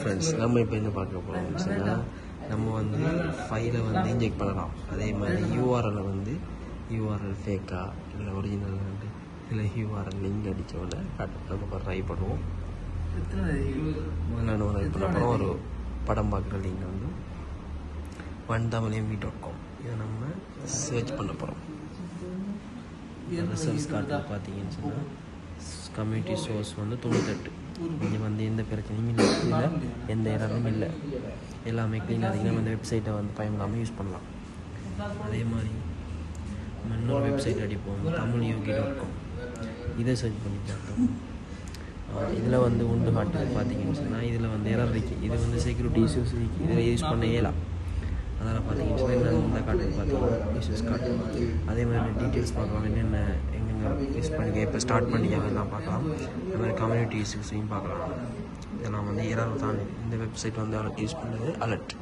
Friends, நம்ம இப்போ என்ன பார்க்க போகிறோம்னு சொன்னால், நம்ம வந்து ஃபைலை வந்து இன்ஜெக்ட் பண்ணலாம். அதே மாதிரி யூஆர்எல் ஃபேக்கா இல்லை ஒரிஜினல் இல்லை யூஆர்எல் லிங்க் அடித்தோடனே நம்ம ட்ரை பண்ணுவோம். முதல்ல நம்ம ட்ரை பண்ண போகிறோம். ஒரு படம் பார்க்குற லிங்க் வந்து OneTamilMV.com. இதை நம்ம சர்ச் பண்ண போகிறோம். ரிசல்ட்ஸ் கார்ட்டில் பார்த்தீங்கன்னு சொன்னால் கம்யூனிட்டி சோர்ஸ் வந்து 98. இங்கே வந்து எந்த பிரச்சனையும் இல்லை, இதில் எந்த இடமும் இல்லை, எல்லாமே க்ளீனாக நம்ம இந்த வெப்சைட்டை வந்து பயன்படாமல் யூஸ் பண்ணலாம். அதே மாதிரி நம்ம இன்னொரு வெப்சைட் அடிப்போம், TamilYogi.com. இதை சர்ச் பண்ணி பார்த்தோம். இதில் வந்து உண்டு காட்டுது பார்த்தீங்கன்னு சொன்னால், இதில் வந்து எரர் இருக்குது. இது வந்து செக்யூரிட்டி இஷ்யூஸ் இருக்குது, இதில் யூஸ் பண்ண இயலாம். அதனால் பார்த்தீங்கன்னு சொன்னால் என்ன இந்த காட்டுக்கு பார்த்தீங்கன்னா இஷ்யூஸ் காட்டும். அதே மாதிரி டீட்டெயில்ஸ் பார்க்கலாம், என்னென்ன எங்கெங்கே யூஸ் பண்ணி இப்போ ஸ்டார்ட் பண்ணிக்கலாம் பார்க்கலாம். அது மாதிரி கம்யூனிட்டி இஷ்யூஸையும் பார்க்கலாம். இதெல்லாம் வந்து எரர் தான். இந்த வெப்சைட் வந்து யூஸ் பண்ணுறது அலர்ட்.